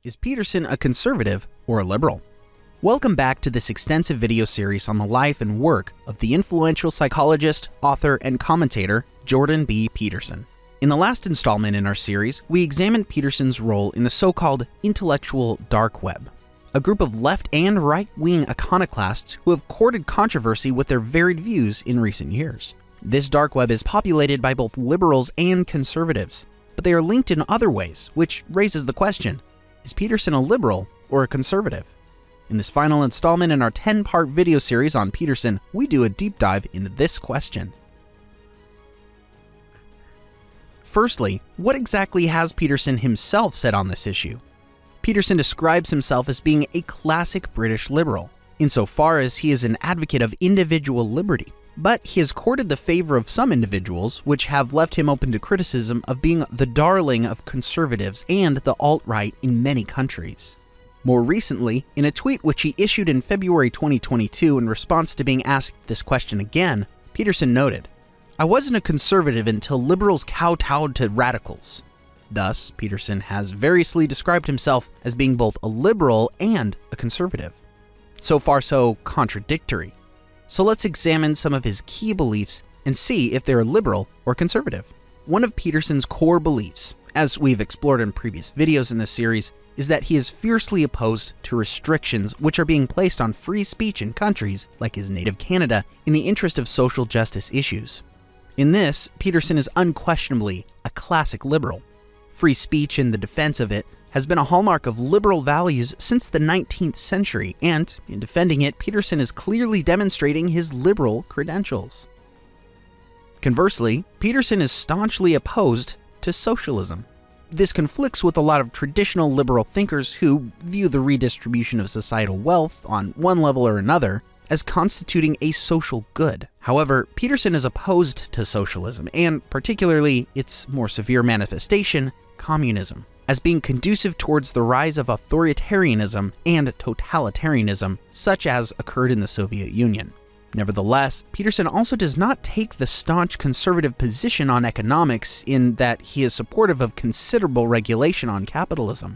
Is Peterson a conservative or a liberal? Welcome back to this extensive video series on the life and work of the influential psychologist, author, and commentator Jordan B. Peterson. In the last installment in our series, we examined Peterson's role in the so-called intellectual dark web, a group of left and right-wing iconoclasts who have courted controversy with their varied views in recent years. This dark web is populated by both liberals and conservatives, but they are linked in other ways, which raises the question, is Peterson a liberal or a conservative? In this final installment in our 10-part video series on Peterson, we do a deep dive into this question. Firstly, what exactly has Peterson himself said on this issue? Peterson describes himself as being a classic British liberal, insofar as he is an advocate of individual liberty. But he has courted the favor of some individuals, which have left him open to criticism of being the darling of conservatives and the alt-right in many countries. More recently, in a tweet which he issued in February 2022 in response to being asked this question again, Peterson noted, "I wasn't a conservative until liberals kowtowed to radicals." Thus, Peterson has variously described himself as being both a liberal and a conservative. So far so contradictory. So let's examine some of his key beliefs and see if they're liberal or conservative. One of Peterson's core beliefs, as we've explored in previous videos in this series, is that he is fiercely opposed to restrictions which are being placed on free speech in countries like his native Canada in the interest of social justice issues. In this, Peterson is unquestionably a classic liberal. Free speech and the defense of it has been a hallmark of liberal values since the 19th century, and in defending it, Peterson is clearly demonstrating his liberal credentials. Conversely, Peterson is staunchly opposed to socialism. This conflicts with a lot of traditional liberal thinkers who view the redistribution of societal wealth on one level or another as constituting a social good. However, Peterson is opposed to socialism, and particularly its more severe manifestation, communism, as being conducive towards the rise of authoritarianism and totalitarianism, such as occurred in the Soviet Union. Nevertheless, Peterson also does not take the staunch conservative position on economics in that he is supportive of considerable regulation on capitalism.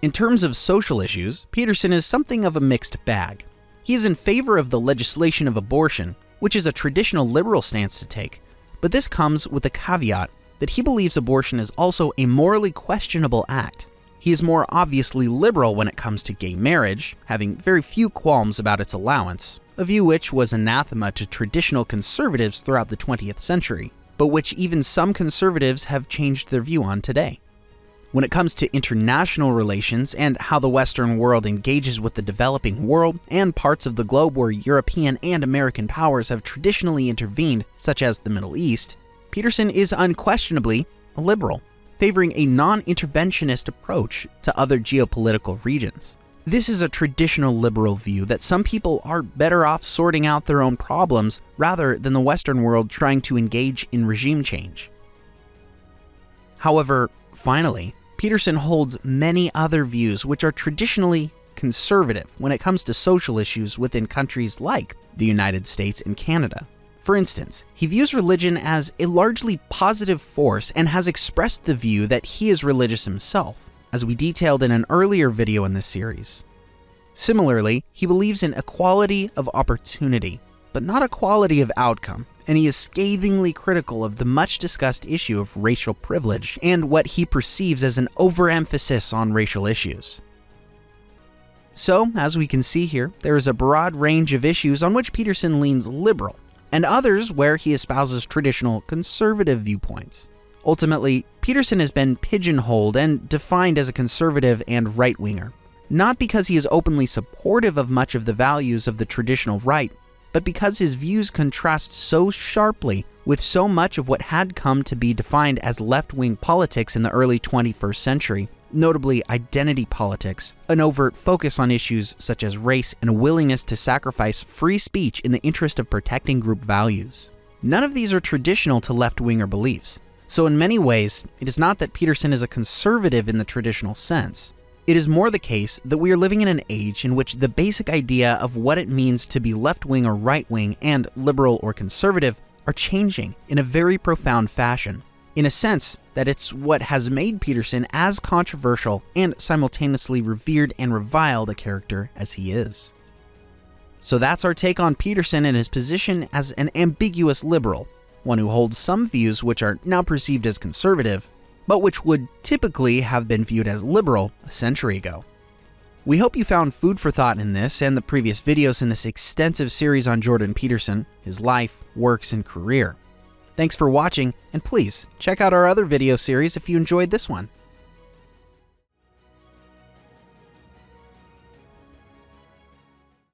In terms of social issues, Peterson is something of a mixed bag. He is in favor of the legislation of abortion, which is a traditional liberal stance to take, but this comes with a caveat that he believes abortion is also a morally questionable act. He is more obviously liberal when it comes to gay marriage, having very few qualms about its allowance, a view which was anathema to traditional conservatives throughout the 20th century, but which even some conservatives have changed their view on today. When it comes to international relations and how the Western world engages with the developing world and parts of the globe where European and American powers have traditionally intervened, such as the Middle East, Peterson is unquestionably a liberal, favoring a non-interventionist approach to other geopolitical regions. This is a traditional liberal view that some people are better off sorting out their own problems rather than the Western world trying to engage in regime change. However, finally, Peterson holds many other views which are traditionally conservative when it comes to social issues within countries like the United States and Canada. For instance, he views religion as a largely positive force and has expressed the view that he is religious himself, as we detailed in an earlier video in this series. Similarly, he believes in equality of opportunity, but not equality of outcome, and he is scathingly critical of the much-discussed issue of racial privilege and what he perceives as an overemphasis on racial issues. So, as we can see here, there is a broad range of issues on which Peterson leans liberal, and others where he espouses traditional conservative viewpoints. Ultimately, Peterson has been pigeonholed and defined as a conservative and right-winger, not because he is openly supportive of much of the values of the traditional right, but because his views contrast so sharply with so much of what had come to be defined as left-wing politics in the early 21st century, notably identity politics, an overt focus on issues such as race, and a willingness to sacrifice free speech in the interest of protecting group values. None of these are traditional to left-winger beliefs, so in many ways, it is not that Peterson is a conservative in the traditional sense. It is more the case that we are living in an age in which the basic idea of what it means to be left-wing or right-wing and liberal or conservative are changing in a very profound fashion, In a sense, that it's what has made Peterson as controversial and simultaneously revered and reviled a character as he is. So that's our take on Peterson and his position as an ambiguous liberal, one who holds some views which are now perceived as conservative, but which would typically have been viewed as liberal a century ago. We hope you found food for thought in this and the previous videos in this extensive series on Jordan Peterson, his life, works, and career. Thanks for watching, and please check out our other video series if you enjoyed this one.